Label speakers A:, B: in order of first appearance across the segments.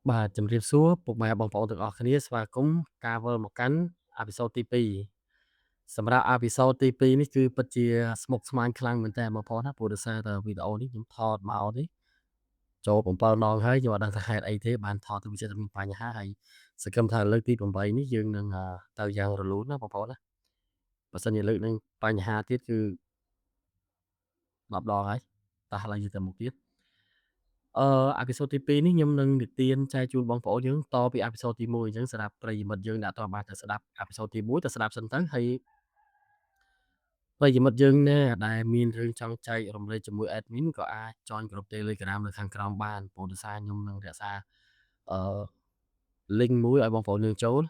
A: បាទជំរាបសួរពុកម៉ែបងប្អូនទាំងអស់គ្នាស្វាគមន៍ការវិលមកកាន់អេពីសូតទី2សម្រាប់អេពីសូតទី2នេះគឺពិតជាស្មុគស្មាញខ្លាំងមែនតើបងប្អូនណាព្រោះដោយសារតែវីដេអូនេះខ្ញុំថតមកនេះចូល7ដងហើយខ្ញុំអត់ដឹងថាហេតុអីទេបានថតទៅវាចិត្តតែមានបញ្ហាហើយសង្ឃឹមថាលើកទី8នេះយើងនឹងទៅយ៉ាងរលូនណាបងប្អូនណាបើសិនជាលើកនឹងបញ្ហាទៀតគឺ10ដងហើយតោះឥឡូវយើងទៅមុខទៀតអេពីសូតទី2នេះខ្ញុំនឹងនិទានចែកជូនបងប្អូនយើងតពីអេពីសូតទី1អញ្ចឹងសម្រាប់ប្រិយមិត្តយើងដែលអត់ទាន់បានទៅស្ដាប់អេពីសូតទី1ទៅស្ដាប់សិនទៅហើយប្រិយមិត្តយើងណាដែលមានរឿងចង់ចែករំលែកជាមួយ Admin ក៏អាច join ក្រុម Telegram នៅខាងក្រោមបានព្រោះដោយសារខ្ញុំនឹងរក្សាអឺ link មួយឲ្យបងប្អូនយើងចូល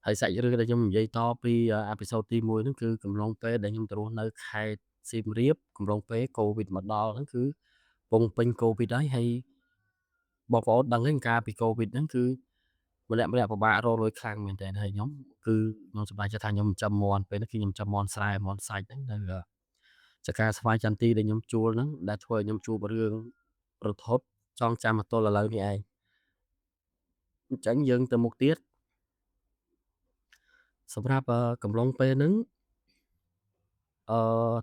A: ហើយសាច់រឿងដែលខ្ញុំនិយាយតពីអេពីសូតទី1ហ្នឹងគឺកំឡុងពេលដែលខ្ញុំទៅរស់នៅខេត្តសៀមរាបកំឡុងពេលកូវីដមកដល់ហ្នឹងគឺពងពេញកូវីដហើយបងប្អូនដឹងហើយកាលពីកូវីដហ្នឹងគឺម្នាក់ៗពិបាករកលុយខ្លាំងមែនទែនហើយខ្ញុំខ្ញុំសម្រេចចិត្តថាខ្ញុំចិញ្ចឹមមាន់ពេលហ្នឹងគឺខ្ញុំចិញ្ចឹមមាន់ស្រែមាន់សាច់ហ្នឹងនៅចការស្វាយចន្ទីដែលខ្ញុំជួលហ្នឹងដែលធ្វើឲ្យខ្ញុំជួបរឿងរន្ធត់ចងចាំមកទល់ឥឡូវនេះឯងអញ្ចឹងយើងទៅមុខទៀតសម្រាប់កំឡុងពេលហ្នឹង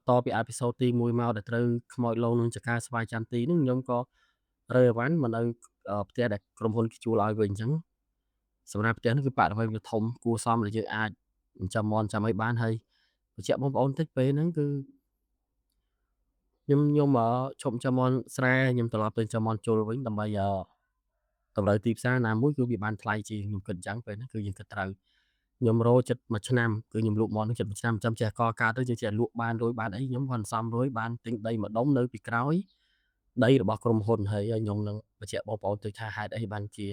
A: តពីអេពីសូតទី1មកដែលត្រូវខ្មោចលងនឹងចការស្វាយចន្ទីហ្នឹងខ្ញុំក៏រើអីវ៉ាន់មកនៅផ្ទះដែលក្រុមហ៊ុនគេជួលឲ្យវិញអញ្ចឹងសម្រាប់ផ្ទះហ្នឹងគឺបរិវេណវាធំគួរសមដែលយើងអាចចិញ្ចឹមមាន់ចាំអីបានហើយបញ្ជាក់បងប្អូនតិចពេលហ្នឹងគឺខ្ញុំឈប់ចិញ្ចឹមមាន់ស្រែខ្ញុំត្រឡប់ទៅចិញ្ចឹមមាន់ជុលវិញដើម្បីតម្រូវទីផ្សារណាមួយគឺវាបានថ្លៃជាងខ្ញុំគិតអញ្ចឹងពេលហ្នឹងគឺយើងគិតត្រូវខ្ញុំរកជិត1ឆ្នាំគឺខ្ញុំលក់មាន់នឹងជិត1ឆ្នាំចាំចេះកកើតទៅយើងចេះលក់បានលុយបានអីខ្ញុំគាត់សន្សំលុយបានទិញដីម្ដុំនៅពីក្រោយដីរបស់ក្រុមហ៊ុនហើយខ្ញុំនឹងបញ្ជាក់បងប្អូនទៅថាហេតុអីបានជា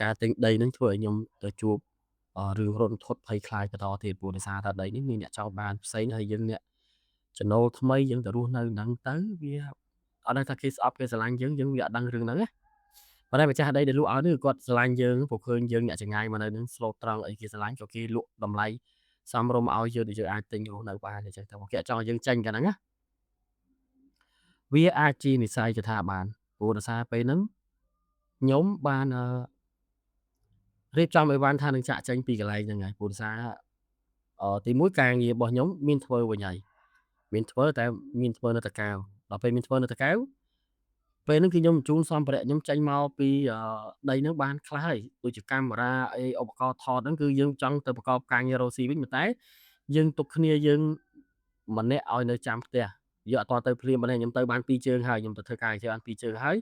A: ការទិញដីនឹងធ្វើឲ្យខ្ញុំទៅជួបរឿងរន្ធត់ភ័យខ្លាចបន្តទៀតព្រោះដោយសារថាដីនេះមានអ្នកចោលបានផ្សេងហើយយើងអ្នកចំណូលថ្មីយើងទៅរស់នៅហ្នឹងទៅវាអត់ដឹងថាគេស្អប់គេស្រឡាញ់យើងវាអត់ដឹងរឿងហ្នឹងណាប៉ុន្តែម្ចាស់ដីដែលលក់ឲ្យនេះគាត់ស្រឡាញ់យើងព្រោះឃើញយើងអ្នកចងាយមកនៅនឹងស្លូតត្រង់អីគេស្រឡាញ់ក៏គេលក់តម្លៃសមរម្យឲ្យយើងដែលយើងអាចទិញរស់នៅបានអញ្ចឹងទៅគេអត់ចង់ឲ្យយើងចេញកាលហ្នឹងណាវាអាចជានិស្ស័យចតាបានព្រោះដោយសារពេលហ្នឹងខ្ញុំបានរៀបចំអីវ៉ាន់ថានឹងចាក់ចេញពីកន្លែងហ្នឹងហើយព្រោះដោយសារទីមួយការងាររបស់ខ្ញុំមានធ្វើវិញហើយមានធ្វើតែមានធ្វើនៅតាកែវដល់ពេលមានធ្វើនៅតាកែវពេលហ្នឹងគឺខ្ញុំបញ្ជូនសម្ភារៈខ្ញុំចេញមកពីដីហ្នឹងបានខ្លះហើយដូចជាកាមេរ៉ាអីឧបករណ៍ថតហ្នឹងគឺយើងចង់ទៅប្រកបការងាររកស៊ីវិញប៉ុន្តែយើងទុកគ្នាយើងម្នាក់ឲ្យនៅចាំផ្ទះយើងអត់ទាន់ទៅភ្លាមប៉ុន្តែខ្ញុំទៅបាន2ជើងហើយខ្ញុំទៅធ្វើការងារបាន2ជើងហើយ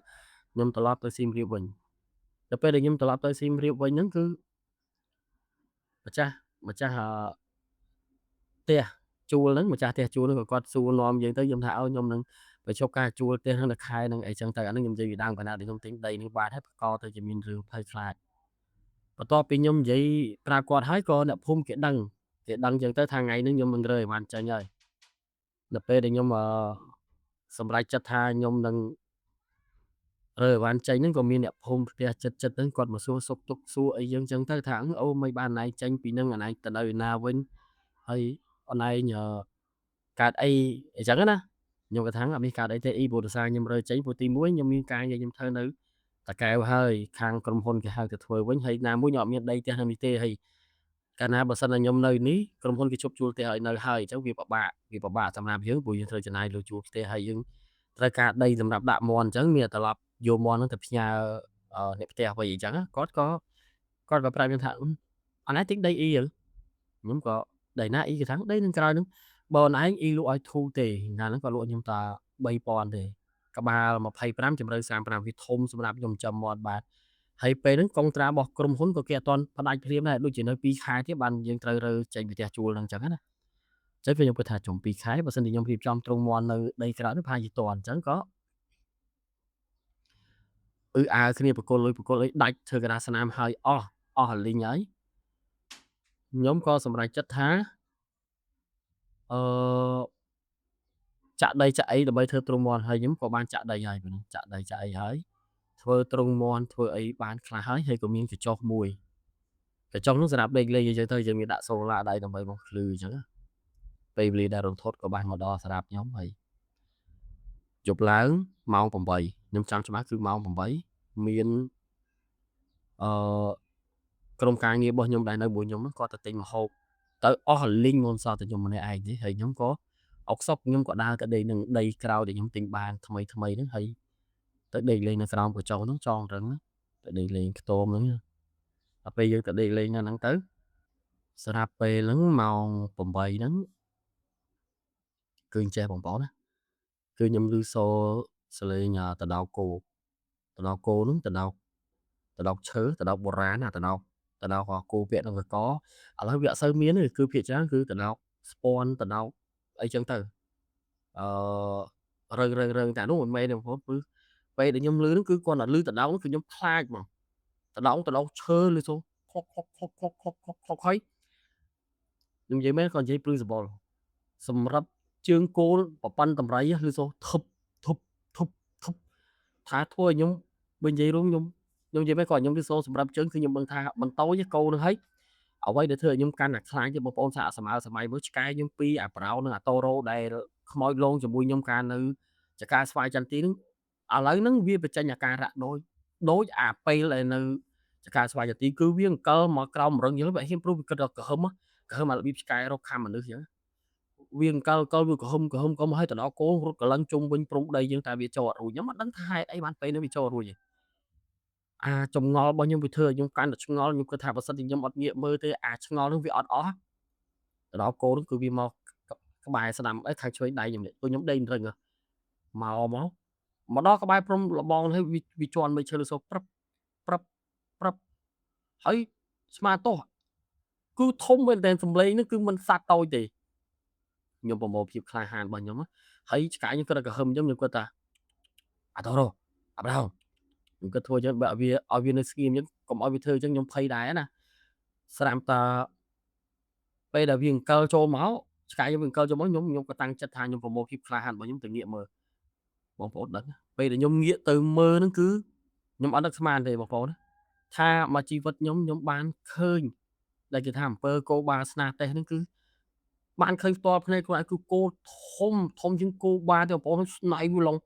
A: ខ្ញុំត្រឡប់ទៅសៀមរាបវិញដល់ពេលដែលខ្ញុំត្រឡប់ទៅសៀមរាបវិញហ្នឹងគឺម្ចាស់ផ្ទះជួលហ្នឹងម្ចាស់ផ្ទះជួលហ្នឹងក៏គាត់សួរនាំយើងទៅខ្ញុំថាខ្ញុំនឹងបញ្ឈប់ការជួលផ្ទះហ្នឹងនៅខែហ្នឹងអីចឹងទៅអាហ្នឹងខ្ញុំនិយាយពីដើមកាលណាដែលខ្ញុំទិញដីនេះបានហើយបង្កទៅជាមានរឿងភ័យខ្លាចបន្ទាប់ពីខ្ញុំនិយាយប្រាប់គាត់ហើយក៏អ្នកភូមិគេដឹងចឹងទៅថាថ្ងៃនេះខ្ញុំនឹងរើអីវ៉ាន់ចេញហើយដល់ពេលដែលខ្ញុំសម្រេចចិត្តថាខ្ញុំនឹងរើអីវ៉ាន់ចេញហ្នឹងក៏មានអ្នកភូមិផ្ទះជិតៗហ្នឹងគាត់មកសួរសុខទុក្ខសួរអីយើងចឹងទៅថាអូមិនបានអនឯងចេញពីហ្នឹងអនឯងទៅនៅឯណាវិញហើយអនឯងកើតអីអញ្ចឹងណាខ្ញុំក៏ថាអត់មានកើតអីទេព្រោះដោយសារខ្ញុំរើចេញព្រោះទីមួយខ្ញុំមានការងារខ្ញុំធ្វើនៅតាកែវហើយខាងក្រុមហ៊ុនគេហៅទៅធ្វើវិញហើយណាមួយខ្ញុំអត់មានដីផ្ទះនៅនេះទេហើយកាលណាបើសិនតែខ្ញុំនៅនេះក្រុមហ៊ុនគេឈប់ជួលផ្ទះឲ្យនៅហើយអញ្ចឹងវាពិបាកសម្រាប់យើងព្រោះយើងត្រូវចំណាយលុយជួលផ្ទះហើយយើងត្រូវការដីសម្រាប់ដាក់មាន់អញ្ចឹងមានតែត្រឡប់យកមាន់ហ្នឹងទៅផ្ញើអ្នកផ្ទះវិញអញ្ចឹងគាត់ក៏ប្រាប់ខ្ញុំថាអនឯងទិញដីអ៊ីហ៎ខ្ញុំក៏ដីណាអ៊ីគេថាដីនឹងក្រោយហ្នឹងបើអូនឯងអ៊ីលក់ឲ្យធូរទេកាលហ្នឹងគាត់លក់ខ្ញុំតែ3000ទេក្បាល25ជម្រៅ35វាធំសម្រាប់ខ្ញុំចិញ្ចឹមមាន់បាទហើយពេលហ្នឹងកុងត្រារបស់ក្រុមហ៊ុនក៏គេអត់ទាន់ផ្ដាច់ភ្លាមដែរដូចជានៅ2ខែទៀតបានយើងត្រូវរើចេញពីផ្ទះជួលហ្នឹងអញ្ចឹងណាចឹងខ្ញុំគិតថាចុង2ខែបើសិនជាខ្ញុំរៀបចំទ្រុងមាន់នៅដីក្រោយនោះប្រហែលជាទាន់អញ្ចឹងក៏អើគ្នាប្រគល់លុយប្រគល់អីដាច់ធ្វើកណ្ដាលស្នាមហើយអស់លីងហើយខ្ញុំក៏សម្រេចចិត្តថាអឺចាក់ដីចាក់អីដើម្បីធ្វើទ្រុងមាន់ហើយខ្ញុំក៏បានចាក់ដីហើយពេលហ្នឹងចាក់ដីចាក់អីហើយធ្វើទ្រុងមាន់ធ្វើអីបានខ្លះហើយក៏មានកញ្ចុះមួយកញ្ចុះនោះសម្រាប់ដេកលេងអីចឹងទៅយើងមានដាក់សូឡាដៃដើម្បីបំភ្លឺអញ្ចឹងណាពេលវេលាដែលរន្ធត់ក៏បានមកដល់សម្រាប់ខ្ញុំហើយយប់ឡើងម៉ោង8ខ្ញុំចាំច្បាស់គឺម៉ោង8មាន អឺក្រុមការងាររបស់ខ្ញុំដែលនៅមួយខ្ញុំហ្នឹងគាត់ទៅទិញម្ហូបទៅអស់រលីងមុនសល់តែខ្ញុំម្នាក់ឯងទេហើយខ្ញុំក៏អុកសុកខ្ញុំក៏ដើរទៅដេកនឹងដីក្រោយដែលខ្ញុំទិញបានថ្មីៗហ្នឹងហើយទៅដេកលេងនៅក្រោមកញ្ចុះហ្នឹងចងរឹងទៅដេកលេងខ្ទមហ្នឹងដល់ពេលយើងទៅដេកលេងនៅហ្នឹងទៅស្រាប់ពេលហ្នឹងម៉ោង8ហ្នឹងគឺអញ្ចេះបងប្អូនណាគឺខ្ញុំឮសូរសលេងតដោគោហ្នឹងតដោកឈើតដោកបុរាណណាតដោកគោពាក់នឹងកកឥឡូវវាអត់សូវមានទេគឺភាគច្រើនគឺតដោកស្ពាន់តដោកអីចឹងទៅអឺរើតែនោះមិនមែនទេបងប្អូនគឺពេលដែលខ្ញុំឮហ្នឹងគឺគាត់តែឮតដោកហ្នឹងគឺខ្ញុំខ្លាចហ្មងតដោកឈើឮសូរខុកហើយខ្ញុំនិយាយមែនគាត់និយាយព្រឺសបុលសម្រាប់ជើងគោប្រប៉ាន់តម្រៃឮសូរធប់ធប់ធប់ធប់ថាធ្វើឲ្យខ្ញុំបើនិយាយរួមខ្ញុំនិយាយមែនគាត់ខ្ញុំឮសូរសម្រាប់ជើងគឺខ្ញុំដឹងថាបន្ទយគោនឹងហើយអ្វីដែលធ្វើឲ្យខ្ញុំកាន់តែខ្លាចទេបងប្អូនសាកសម័យមើលឆ្កែខ្ញុំពីរអាប្រោនិងអាតូរ៉ូដែលខ្មោចលងជាមួយខ្ញុំកាលនៅចការស្វាយចន្ទទីហ្នឹងឥឡូវហ្នឹងវាបញ្ចេញអាការៈដូចអាពេលដែលនៅចការស្វាយចន្ទទីគឺវាអង្គលមកក្រោមរឹងយើងវាហ៊ានព្រោះវាគិតថាក្រហមអារបៀបឆ្កែរកខាំមនុស្សចឹងវាអង្គលវាក្រហមហើយទៅដល់គោរត់កលឹងជុំវិញព្រំដីយើងតែវាចូលអត់រួចខ្ញុំអត់ដឹងថាហេតុអីបានពេលនេះវាចូលរួចទេចម្ងល់របស់ខ្ញុំវាធ្វើឲ្យខ្ញុំកាន់តែឆ្ងល់ខ្ញុំគិតថាបើសិនជាខ្ញុំអត់ងាកមើលទេឆ្ងល់នោះវាអត់អស់ទៅដល់គោនោះគឺវាមកក្បែរស្ដាំខាងឆ្វេងដៃខ្ញុំនេះព្រោះខ្ញុំដេករឹងមកដល់ក្បែរព្រំលបងហើយវាជន់មែកឈើសូព្រឹបព្រឹបព្រឹបហើយស្មាទោះគឺធំមែនទែនសំឡេងហ្នឹងគឺមិនសត្វតូចទេខ្ញុំប្រមូលភាពក្លាហានរបស់ខ្ញុំហើយឆ្កែខ្ញុំគាត់តែក្រហមខ្ញុំគាត់ថាអាតូរ៉ូអាប្រោខ្ញុំគិតធ្វើអញ្ចឹងបើឲ្យវានៅស្ងៀមអញ្ចឹងកុំឲ្យវាធ្វើអញ្ចឹងខ្ញុំភ័យដែរណាស្រាប់តែពេលដែលវាអង្គលចូលមកឆ្កែខ្ញុំវាអង្គលចូលមកខ្ញុំក៏តាំងចិត្តថាខ្ញុំប្រមូលភាពក្លាហានរបស់ខ្ញុំទៅងាកមើលបងប្អូនដឹងពេលដែលខ្ញុំងាកទៅមើលហ្នឹងគឺខ្ញុំអត់នឹកស្មានទេបងប្អូនថាមកជីវិតខ្ញុំបានឃើញដែលគេថាអំពើគោបាស្នាតេះហ្នឹងគឺបានឃើញផ្ទាល់ភ្នែកខ្លួនឯងគឺគោធំជាងគោបាទេបងប្អូនស្នែងវាឡង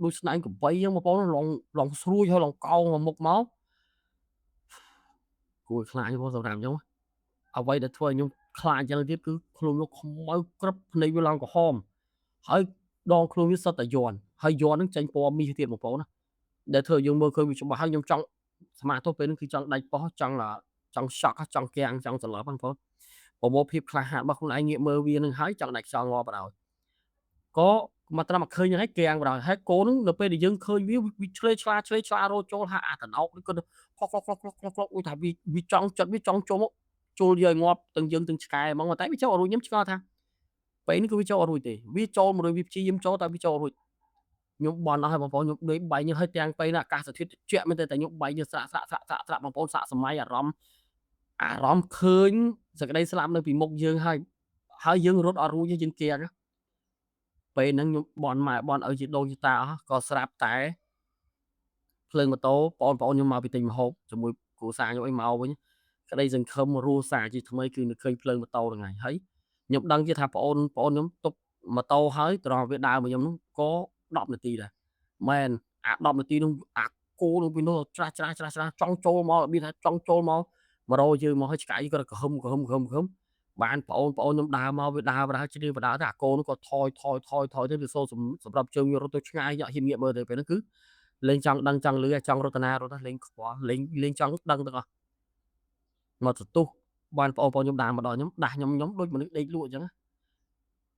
A: ដូចស្នែងក្របីហ្នឹងបងប្អូនឡងស្រួចហើយឡងកោងមកមុខមកគួរឲ្យខ្លាចបងសម្រាប់ខ្ញុំអ្វីដែលធ្វើឲ្យខ្ញុំខ្លាចយ៉ាងទៀតគឺខ្លួនវាខ្មៅក្រឹបភ្នែកវាឡើងក្រហមហើយដងខ្លួនវាសុទ្ធតែយ័ន្តហើយយ័ន្តហ្នឹងចេញពណ៌មាសទៀតបងប្អូនណាដែលធ្វើឲ្យយើងមើលឃើញវាច្បាស់ហើយខ្ញុំចង់ស្មានទោះពេលហ្នឹងគឺចង់ដាច់ពោះចង់ឆក់ចង់គាំងចង់សន្លប់បងប្អូនប្រមូលភាពក្លាហានរបស់ខ្លួនឯងងាកមើលវានឹងហើយចង់ដាច់ខ្យល់ងាប់បណ្ដោយក៏មកត្រឹមតែឃើញហ្នឹងហើយគាំងបណ្ដោយហើយគោហ្នឹងនៅពេលដែលយើងឃើញវាឆ្លេឆ្លារត់ចូលហាក់អាតំណោកនេះគាត់ដូចថាវាចង់ចិត្តវាចង់ចូលមកចូលយកឲ្យងាប់ទាំងយើងទាំងឆ្កែហ្មងតែវាចូលអត់រួចខ្ញុំឆ្ងល់ថាពេលនេះគឺវាចូលអត់រួចទេវាចូលមករួចវាព្យាយាមចូលតែវាចូលអត់រួចខ្ញុំបន់អស់ហើយបងប្អូនខ្ញុំដេកបែកញើសហើយទាំងពេលអាកាសធាតុត្រជាក់មែនទេតែខ្ញុំបែកញើសស្រាក់បងប្អូនសាកសម័យអារម្មណ៍ឃើញសេចក្តីស្លាប់នៅពីមុខយើងហើយយើងរត់អត់រួចទេយើងគាំងពេលហ្នឹងខ្ញុំបន់ម៉ែបន់ឪជីដូនជីតាអស់ក៏ស្រាប់តែភ្លើងម៉ូតូបងប្អូនខ្ញុំមកពីទិញម្ហូបជាមួយគ្រួសារខ្ញុំអីមកវិញក្តីសង្ឃឹមរស់សារជាថ្មីគឺនឹកឃើញភ្លើងម៉ូតូហ្នឹងហើយខ្ញុំដឹងជាថាប្អូនខ្ញុំទប់ម៉ូតូហើយត្រង់វាដើរមកខ្ញុំហ្នឹងក៏10នាទីដែរមែនអា10នាទីនោះអាគោនឹងពីនោះច្រាសចង់ចូលមករបៀបថាចង់ចូលមករកយើងមកហើយឆ្កែគាត់ក្រហឹមបានប្អូនខ្ញុំដើរមកវាដើរជ្រៀងបដើទៅអាគោនោះក៏ថយទៅវាសូរសម្រាប់ជើងវារត់ទៅឆ្ងាយអត់ហ៊ានងាកមើលទៅពេលហ្នឹងគឺលេងចង់ដឹងចង់ឮចង់រត់ណារត់លេងខ្វល់លេងចង់ដឹងទាំងអស់មកទទុះបានប្អូនខ្ញុំដើរមកដល់ខ្ញុំដាស់ខ្ញុំដូចមនុស្សដេកលក់អញ្ចឹង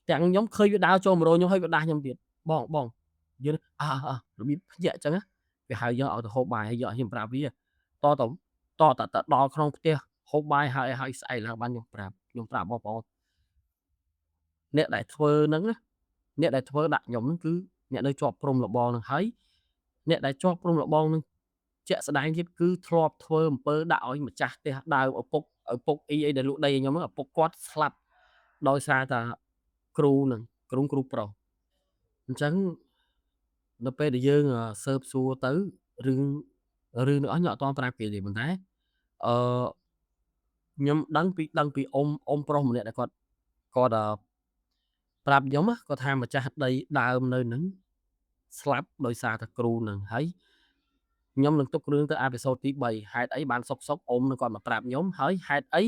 A: ទាំងខ្ញុំឃើញវាដើរចូល100ខ្ញុំហើយវាដាស់ខ្ញុំទៀតបងយើងរបៀបភ្ញាក់អញ្ចឹងវាហៅយកឲ្យទៅហូបបាយហើយយកហ៊ានប្រាប់វាតតែដល់ក្នុងផ្ទះហូបបាយហើយស្អែកឡើងបានខ្ញុំប្រាប់បងប្អូនអ្នកដែលធ្វើហ្នឹងអ្នកដែលធ្វើដាក់ខ្ញុំហ្នឹងគឺអ្នកនៅជាប់ព្រំលបងហ្នឹងហើយអ្នកដែលជាប់ព្រំលបងហ្នឹងជាក់ស្ដែងទៀតគឺធ្លាប់ធ្វើអំពើដាក់ឲ្យម្ចាស់ផ្ទះដើមឪពុកអីដែលលក់ដីឲ្យខ្ញុំហ្នឹងឪពុកគាត់ស្លាប់ដោយសារតែគ្រូហ្នឹងគ្រូប្រុសអញ្ចឹងនៅពេលដែលយើងស៊ើបសួរទៅរឿងទាំងអស់ខ្ញុំអត់ទាន់ប្រាប់គេទេប៉ុន្តែអឺខ្ញុំដឹងពីអ៊ំប្រុសម្នាក់ដែលគាត់ប្រាប់ខ្ញុំគាត់ថាម្ចាស់ដីដើមនៅហ្នឹងស្លាប់ដោយសារតែគ្រូហ្នឹងហើយ ខ្ញុំនឹងទុករឿងទៅអេពីសូតទី3ហេតុអីបានសុកអ៊ំនឹងគាត់មកប្រាប់ខ្ញុំហើយហេតុអី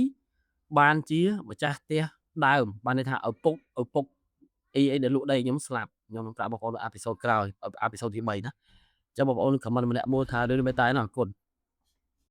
A: បានជាម្ចាស់ផ្ទះដើមបានន័យថាឪពុកអីដែលលក់ដីខ្ញុំស្លាប់ខ្ញុំនឹងប្រាប់បងប្អូននៅអេពីសូតក្រោយអេពីសូតទី3ណាអញ្ចឹងបងប្អូនខមមិនម្នាក់មួយថារឿងនេះមែនតើអរគុណ